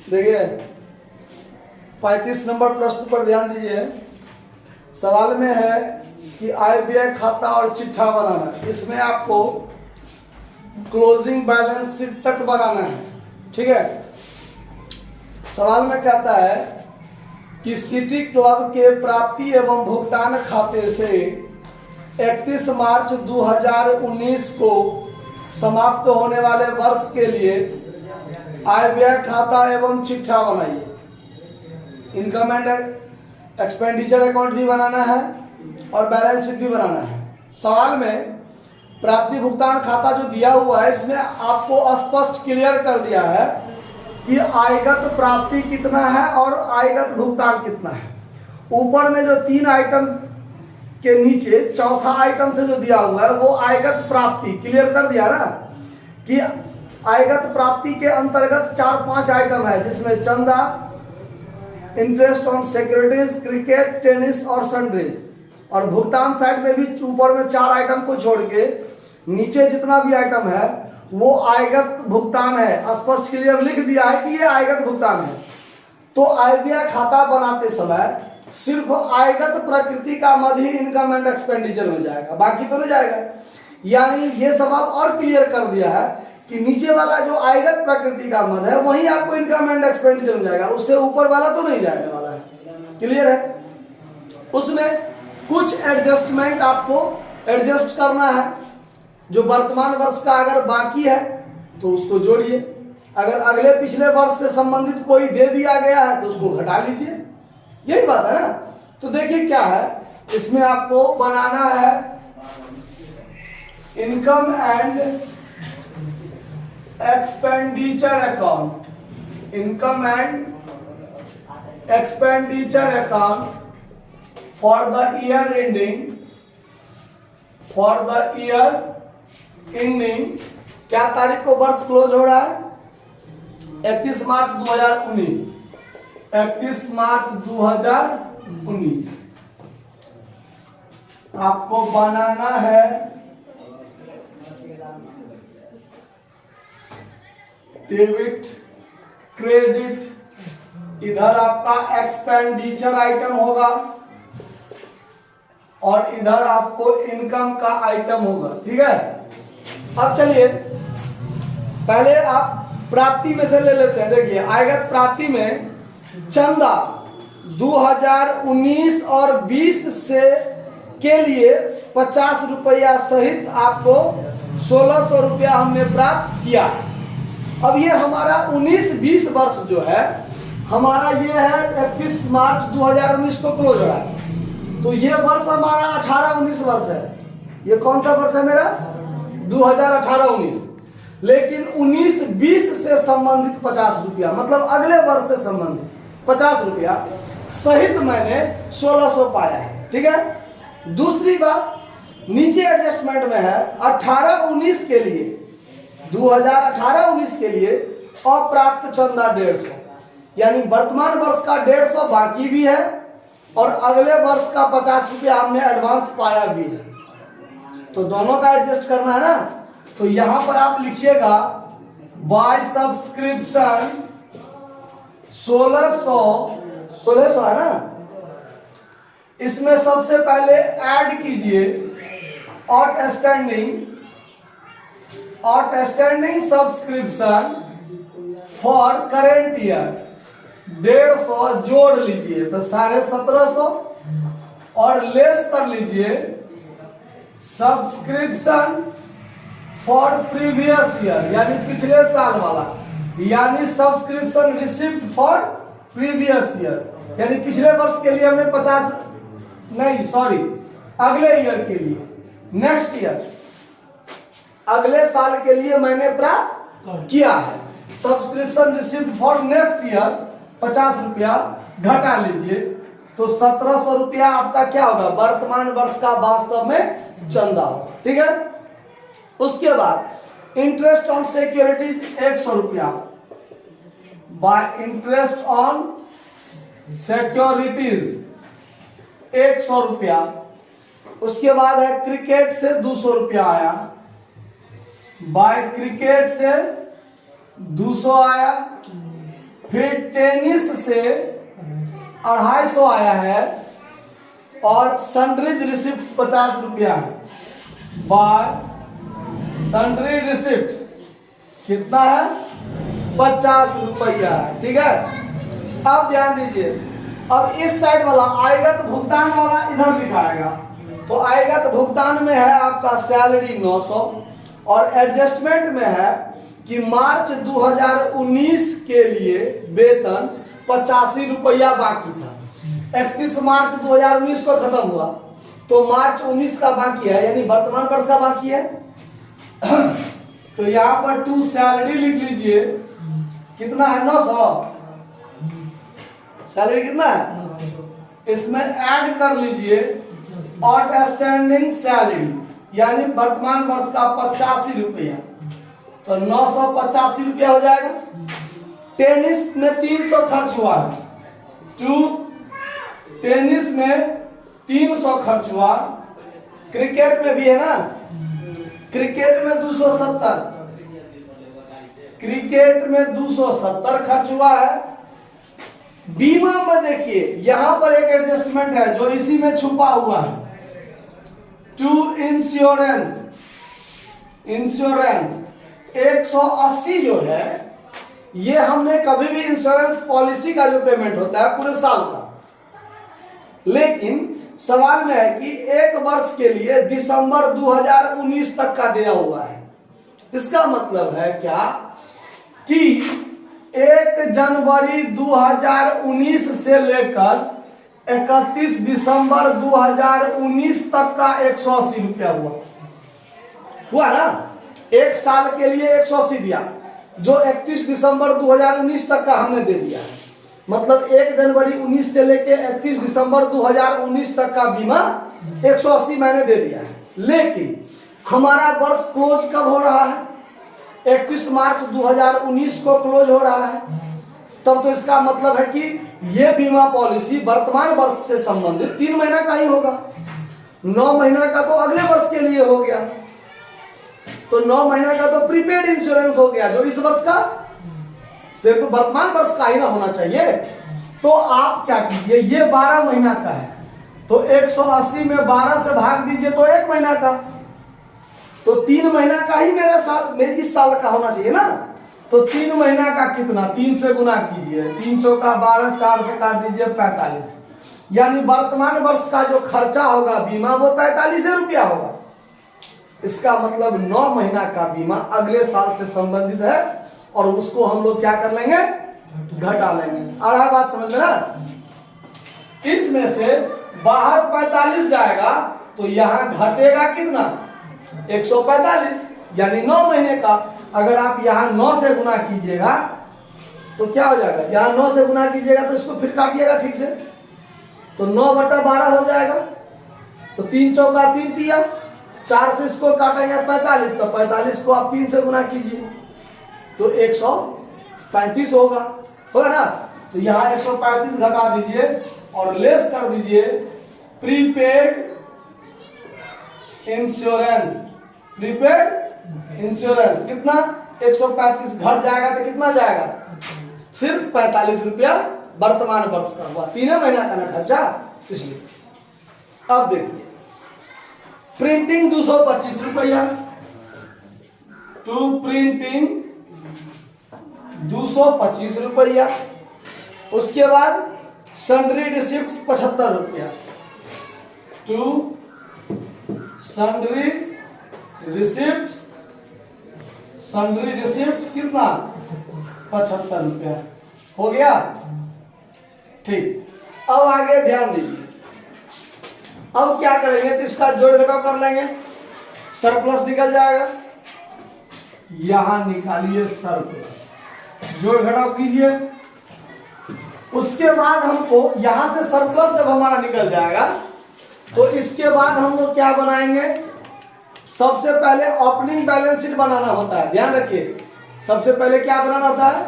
देखिए 35 नंबर प्रश्न पर ध्यान दीजिए। सवाल में है कि आय व्यय खाता और चिट्ठा बनाना, इसमें आपको क्लोजिंग बैलेंस शीट तक बनाना है। ठीक है, सवाल में कहता है कि सिटी क्लब के प्राप्ति एवं भुगतान खाते से 31 मार्च 2019 को समाप्त होने वाले वर्ष के लिए आय व्यय खाता एवं चिट्ठा बनाइए। इनकम एंड एक्सपेंडिचर अकाउंट भी बनाना है और बैलेंस शीट भी बनाना है। सवाल में प्राप्ति भुगतान खाता जो दिया हुआ है, इसमें आपको स्पष्ट क्लियर कर दिया है कि आयगत प्राप्ति कितना है और आयगत भुगतान कितना है। ऊपर में जो 3 आइटम के नीचे चौथा आइटम से जो दिया हुआ है वो आयगत प्राप्ति क्लियर कर दिया ना, कि आयगत प्राप्ति के अंतर्गत 4-5 आइटम है, जिसमें चंदा, interest on securities, cricket, tennis और सनराइज। और भुगतान साइड में भी ऊपर में 4 आइटम को छोड़ के नीचे जितना भी आइटम है वो आयगत भुगतान है। स्पष्ट क्लियर लिख दिया है कि ये आयगत भुगतान है। तो आय व्यय खाता बनाते समय सिर्फ आयगत प्रकृति का मद ही इनकम एंड एक्सपेंडिचर में जाएगा, बाकी तो नहीं जाएगा। यानी ये सवाल और क्लियर कर दिया है कि नीचे वाला जो आयगत प्रकृति का मद है वही आपको इनकम एंड एक्सपेंडिचर में जाएगा, उससे ऊपर वाला तो नहीं जाने वाला है। क्लियर है? उसमें कुछ एडजस्टमेंट आपको एडजस्ट करना है। जो वर्तमान वर्ष का अगर बाकी है तो उसको जोड़िए, अगर अगले पिछले वर्ष से संबंधित कोई दे दिया गया है तो उसको घटा लीजिए। यही बात है ना। तो देखिए क्या है, इसमें आपको बनाना है income and expenditure account, income and expenditure account for the year ending, for the year ending. क्या तारीख को वर्ष क्लोज हो रहा है? 31 मार्च 2019। 31 मार्च 2019 आपको बनाना है डेबिट क्रेडिट। इधर आपका एक्सपेंडिचर आइटम होगा और इधर आपको इनकम का आइटम होगा। ठीक है, अब चलिए पहले आप प्राप्ति में से ले लेते हैं। देखिए आयगत प्राप्ति में चंदा 2019 और 20 से के लिए 50 रुपया सहित आपको 1600 रुपया हमने प्राप्त किया। अब ये हमारा 19-20 वर्ष जो है हमारा ये है 31 मार्च 2019 को क्लोज हो रहा है। तो ये वर्ष हमारा 18-19 वर्ष है। ये कौन सा वर्ष है मेरा? 2018-19। लेकिन 19-20 से संबंधित 50 रुपया, मतलब अगले वर्ष से संबंधित 50 रुपया सहित मैंने 1600 पाया है। ठीक है। दूसरी बात नीचे एडजस्टमेंट में है 18-19 के लिए, 2018-19 के लिए अप्राप्त चंदा 150, यानी वर्तमान वर्ष का 150 बाकी भी है और अगले वर्ष का 50 रुपया हमने एडवांस पाया भी है। तो दोनों का एडजस्ट करना है ना। तो यहां पर आप लिखिएगा बाय सब्सक्रिप्शन 1600 है ना। इसमें सबसे पहले ऐड कीजिए outstanding subscription for current year 150 जोड़ लीजिए तो 1750 और लेस कर लीजिए सब्सक्रिप्शन फॉर प्रीवियस ईयर, यानी पिछले साल वाला, यानी subscription receipt for previous year, यानी पिछले वर्ष के लिए हमें 50 नहीं सॉरी अगले ईयर के लिए, नेक्स्ट ईयर अगले साल के लिए मैंने प्राप्त किया है। Subscription receipt for next year 50 रुपया घटा लीजिए तो 1700 रुपया आपका क्या होगा? वर्तमान वर्ष का वास्तव में चंदा होगा। ठीक है। उसके बाद इंटरेस्ट ऑन सिक्योरिटीज 100 रुपया, बाय इंटरेस्ट ऑन सिक्योरिटीज 100 रुपया। उसके बाद है क्रिकेट से 200 रुपया आया, बाय क्रिकेट से 200 आया। फिर टेनिस से 250 आया है और सन्ड्रीज रिसिप्ट 50 रुपया है बाय सन्ड्री रिसिप्ट कितना है 50 रुपया है। ठीक है, अब ध्यान दीजिए, अब इस साइड वाला आएगत भुगतान वाला इधर दिखाएगा। तो आएगत भुगतान में है आपका सैलरी 900 और एडजस्टमेंट में है कि मार्च 2019 के लिए वेतन 85 रुपया बाकी था। 31 मार्च 2019 को खत्म हुआ तो मार्च 19 का बाकी है, यानी वर्तमान वर्ष का बाकी है। तो यहां पर टू सैलरी लिख लीजिए, कितना है 900, सैलरी कितना है, इसमें ऐड कर लीजिए आउटस्टैंडिंग सैलरी यानी वर्तमान वर्ष का 85 रुपया, तो 985 रुपया हो जाएगा। टेनिस में 300 खर्च हुआ है, टू टेनिस में 300 खर्च हुआ, क्रिकेट में भी है ना, क्रिकेट में 270, क्रिकेट में 270 खर्च हुआ है। बीमा में देखिए यहां पर एक एडजस्टमेंट है जो इसी में छुपा हुआ है, टू इंश्योरेंस, इंश्योरेंस 180 जो है ये हमने कभी भी इंश्योरेंस पॉलिसी का जो पेमेंट होता है पूरे साल का, लेकिन सवाल में है कि एक वर्ष के लिए दिसंबर 2019 तक का दिया हुआ है। इसका मतलब है क्या कि 1 जनवरी 2019 से लेकर 31 दिसंबर 2019 तक का 180 रुपया हुआ ना, एक साल के लिए 180 दिया जो 31 दिसंबर 2019 तक का हमने दे दिया है। मतलब 1 जनवरी 19 से लेके 31 दिसंबर 2019 तक का बीमा 180 मैंने दे दिया है। लेकिन हमारा वर्ष क्लोज कब हो रहा है, 31 मार्च 2019 को क्लोज हो रहा है, तब तो इसका मतलब है कि ये बीमा पॉलिसी वर्तमान वर्ष से संबंधित 3 महीना का ही होगा। 9 महीना का तो अगले वर्ष के लिए हो गया, तो 9 महीना का तो प्रीपेड इंश्योरेंस हो गया जो इस वर्ष का सिर्फ वर्तमान वर्ष का ही ना होना चाहिए। तो आप क्या कीजिए, ये 12 महीना का है तो 180 में 12 से भाग दीजिए तो 1 महीना का, तो 3 महीना का ही मेरा साल इस साल का होना चाहिए ना। तो 3 महीना का कितना, 3 से गुना कीजिए, 3 चौका 12, 4 से काट दीजिए 45, यानी वर्तमान वर्ष का जो खर्चा होगा बीमा वो 45 रुपया होगा। इसका मतलब 9 महीना का बीमा अगले साल से संबंधित है और उसको हम लोग क्या कर लेंगे, घटा लेंगे। आ रहा बात समझ में ना। इसमें से बाहर 45 जाएगा तो यहां घटेगा कितना, 145, यानी 9 महीने का। अगर आप यहां 9 से गुना कीजिएगा तो क्या हो जाएगा, यहां 9 से गुना कीजिएगा तो इसको फिर काटिएगा ठीक से, तो 9/12 हो जाएगा। तो 3 चौका 3 तिया, 4 से इसको काटेंगे 45, तो 45 को आप 3 से गुना कीजिए तो 135 होगा ना। तो यहाँ 135 घटा दीजिए और लेस कर दीजिए प्रीपेड इंश्योरेंस, प्रीपेड इंश्योरेंस कितना, 135 घट जाएगा तो कितना जाएगा, सिर्फ 45 रुपया वर्तमान वर्ष का हुआ, 3 महीना का ना खर्चा, इसलिए। अब देखिए प्रिंटिंग 225 रुपया, टू प्रिंटिंग 225 रुपया, उसके बाद सन्ड्री रिसिप्ट 75 रुपया, टू सन्ड्री रिसिप्ट कितना, 75 रुपया हो गया। ठीक, अब आगे ध्यान दीजिए, अब क्या करेंगे तो इसका जोड़ घटाव कर लेंगे, सरप्लस निकल जाएगा, यहां निकालिए सरप्लस, जोड़ घटाव कीजिए। उसके बाद हमको यहां से सरप्लस जब हमारा निकल जाएगा तो इसके बाद हम लोग क्या बनाएंगे, सबसे पहले ओपनिंग बैलेंस शीट बनाना होता है, ध्यान रखिए। सबसे पहले क्या बनाना होता है,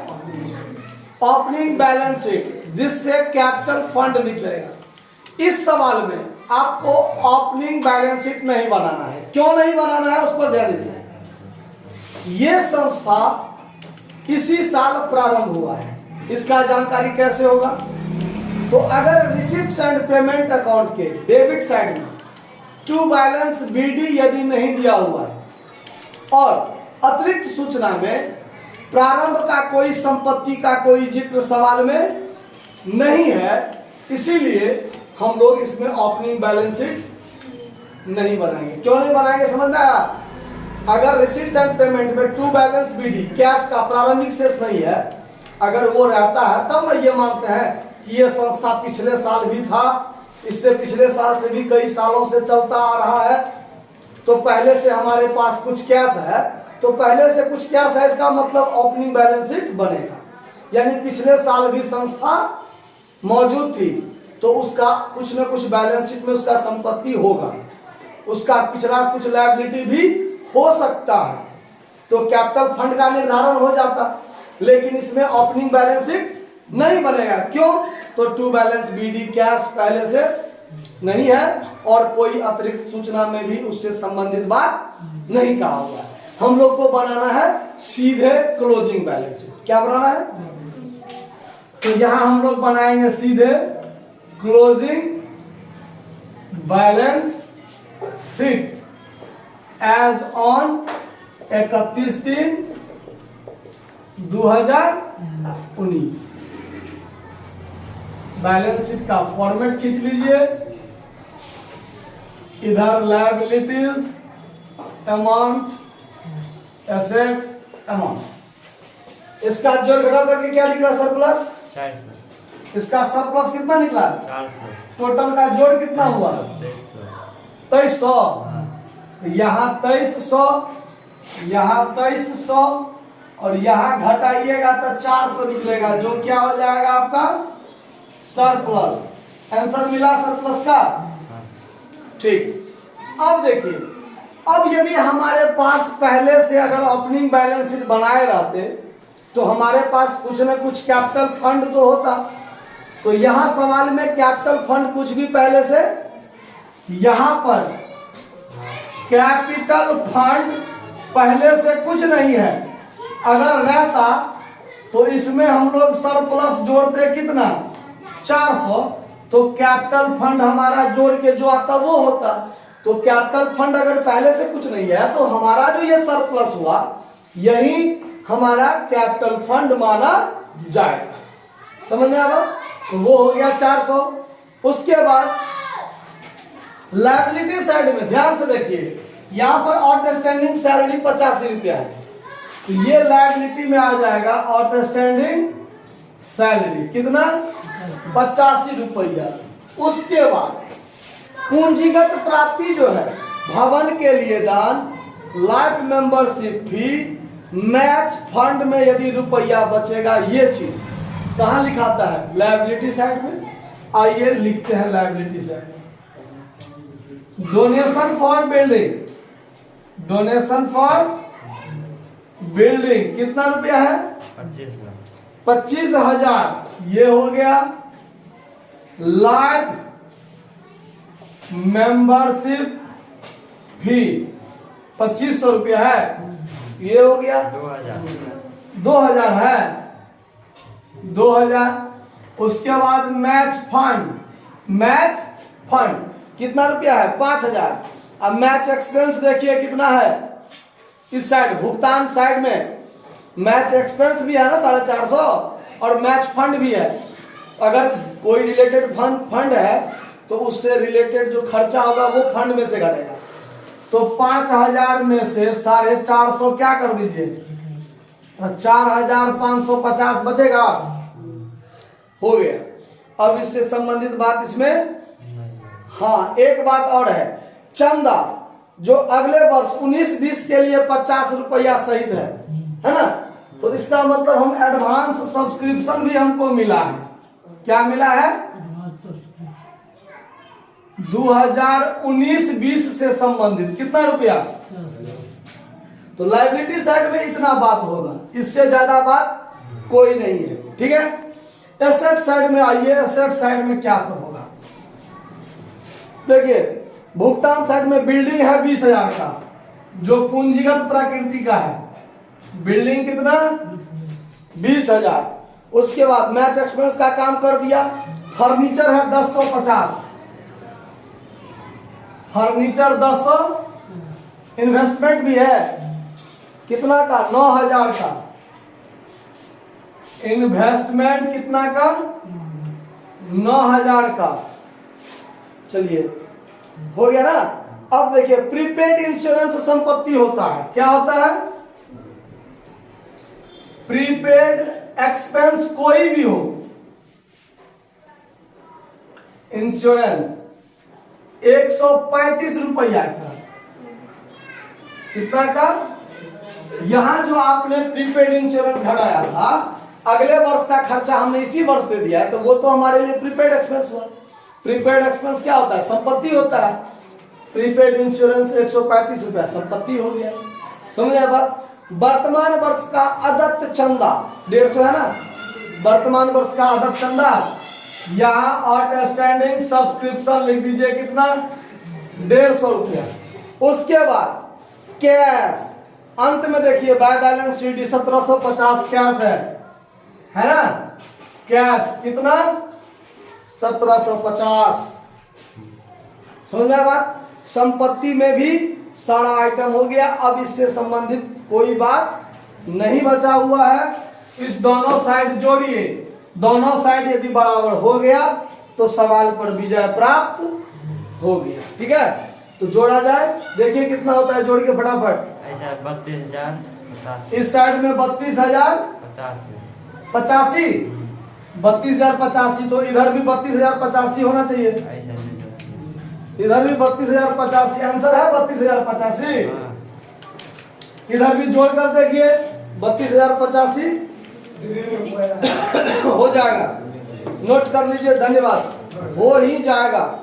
ओपनिंग बैलेंस शीट, जिससे कैपिटल फंड निकलेगा। इस सवाल में आपको ओपनिंग बैलेंस शीट नहीं बनाना है। क्यों नहीं बनाना है, उस पर ध्यान दीजिए। ये संस्था इसी साल प्रारंभ हुआ है, इसका जानकारी कैसे होगा? तो अगर रिसिप्ट एंड पेमेंट अकाउंट के डेबिट साइड में टू बैलेंस बीडी यदि नहीं दिया हुआ है और अतिरिक्त सूचना में प्रारंभ का कोई संपत्ति का कोई जिक्र सवाल में नहीं है, इसीलिए हम लोग इसमें ओपनिंग बैलेंस शीट नहीं बनाएंगे। क्यों नहीं बनाएंगे समझ में आया? अगर रिसीट्स एंड पेमेंट में टू बैलेंस बीडी कैश का प्रारंभिक शेष नहीं है, अगर वो रहता है तब हम ये मानते हैं कि ये संस्था पिछले साल भी था, इससे पिछले साल से भी कई सालों से चलता आ रहा है, तो पहले से हमारे पास कुछ कैश है, तो पहले से कुछ कैश है इसका मतलब ओपनिंग बैलेंस शीट बनेगा। यानी पिछले साल भी संस्था मौजूद थी तो उसका कुछ न कुछ बैलेंस शीट में उसका संपत्ति होगा, उसका पिछला कुछ लायबिलिटी भी हो सकता है, तो कैपिटल फंड का निर्धारण हो जाता। लेकिन इसमें ओपनिंग बैलेंस शीट नहीं बनेगा। क्यों? तो टू बैलेंस बीडी कैश पहले से नहीं है और कोई अतिरिक्त सूचना में भी उससे संबंधित बात नहीं कहा हुआ है। हम लोग को बनाना है सीधे क्लोजिंग बैलेंस शीट। क्या बनाना है? तो यहां हम लोग बनाएंगे सीधे closing balance sheet as on 31/3/2019। Balance sheet का फॉर्मेट खींच लीजिए। इधर लायबिलिटीज अमाउंट, एसेट्स अमाउंट, इसका जोड़ घटा करके क्या निकला? सरप्लस 400। इसका सरप्लस कितना निकला? 400। टोटल का जोड़ कितना हुआ? 2300। यहाँ 2300, यहाँ 2300 और यहाँ घटाइएगा तो 400 निकलेगा, जो क्या हो जाएगा आपका? सरप्लस। आंसर मिला सरप्लस का? ठीक। अब देखिए, अब यदि हमारे पास पहले से अगर ओपनिंग बैलेंस शीट बनाए रहते तो हमारे पास कुछ न कुछ कैपिटल फंड तो होता। तो यहां सवाल में कैपिटल फंड कुछ भी पहले से, यहां पर कैपिटल फंड पहले से कुछ नहीं है। अगर रहता तो इसमें हम लोग सरप्लस जोड़ते कितना? 400। तो कैपिटल फंड हमारा जोड़ के जो आता वो होता। तो कैपिटल फंड अगर पहले से कुछ नहीं है तो हमारा जो ये सरप्लस हुआ यही हमारा कैपिटल फंड माना जाएगा। समझ में आया? तो वो हो गया 400। उसके बाद लायबिलिटी साइड में ध्यान से देखिए, यहां पर आउटस्टैंडिंग सैलरी 85 रुपया है, तो ये लायबिलिटी में आ जाएगा आउटस्टैंडिंग सैलरी कितना? 85 रुपया। उसके बाद पूंजीगत प्राप्ति जो है, भवन के लिए दान, life membership fee, match fund में यदि रुपया बचेगा, ये चीज कहां लिखाता है? लायबिलिटी साइड में। आइए लिखते हैं liability side. Donation for building, donation for building कितना रुपया है? 25,000। ये हो गया। लाइफ मेंबरशिप फी 2500 रुपया है, ये हो गया 2000 है, 2000। उसके बाद मैच फंड, मैच फंड कितना रुपया है? 5000। अब मैच एक्सपेंस देखिए कितना है इस साइड, भुगतान साइड में मैच एक्सपेंस भी है ना 450 और मैच फंड भी है। अगर कोई रिलेटेड फंड है तो उससे रिलेटेड जो खर्चा होगा वो फंड में से घटेगा। तो 5000 में से 450 क्या कर दीजिए? 4550 बचेगा। हो गया। अब इससे संबंधित बात इसमें, हाँ एक बात और है, चंदा जो अगले वर्ष 19-20 के लिए 50 रुपया सहित है ना? तो इसका मतलब हम एडवांस सब्सक्रिप्शन भी हमको मिला है। क्या मिला है? 2019-20 से संबंधित कितना रुपया? तो लायबिलिटी साइड में इतना बात होगा, इससे ज्यादा बात कोई नहीं है। ठीक है। एसेट साइड में आइए, एसेट साइड में क्या सब होगा देखिए। भुगतान साइड में बिल्डिंग है 20,000 का, जो पूंजीगत प्रकृति का है। बिल्डिंग कितना? 20,000। उसके बाद मैच एक्सपेंस का काम कर दिया। फर्नीचर है 1050, फर्नीचर 1000, इन्वेस्टमेंट भी है कितना का 9000 का, इन्वेस्टमेंट कितना का 9000 का। चलिए हो गया ना। अब देखिए प्रीपेड इंश्योरेंस संपत्ति होता है, क्या होता है? प्रीपेड एक्सपेंस कोई भी हो, इंश्योरेंस 135 रुपया का, कितना का? यहां जो आपने प्रीपेड इंश्योरेंस घटाया था, अगले वर्ष का खर्चा हमने इसी वर्ष दे दिया है, तो वो तो हमारे लिए प्रीपेड एक्सपेंस हुआ। प्रीपेड एक्सपेंस क्या होता है? संपत्ति होता है। प्रीपेड इंश्योरेंस 135 रुपया संपत्ति हो गया, समझ आया बात? वर्तमान वर्ष का अदत्त चंदा 150 है ना, वर्तमान वर्ष का अदत्त चंदा यहाँ आउटस्टैंडिंग सब्सक्रिप्शन लिख लीजिए कितना 150 रुपया। उसके बाद कैश, अंत में देखिए बाय बैलेंस शीट 1750 कैश है ना? कैश कितना 1750, समझ में बात? संपत्ति में भी सारा आइटम हो गया। अब इससे संबंधित कोई बात नहीं बचा हुआ है। इस दोनों साइड जोड़िए, दोनों साइड यदि बराबर हो गया तो सवाल पर विजय प्राप्त हो गया। ठीक है, तो जोड़ा जाए, देखिए कितना होता है, जोड़ के फटाफट। 32,050, इस साइड में 32,085, 32,085, तो इधर भी 32,085 होना चाहिए, इधर भी 32,085, आंसर है 32,085। इधर भी जोड़ कर देखिए 32,085 हो जाएगा, नोट कर लीजिए, धन्यवाद, हो ही जाएगा।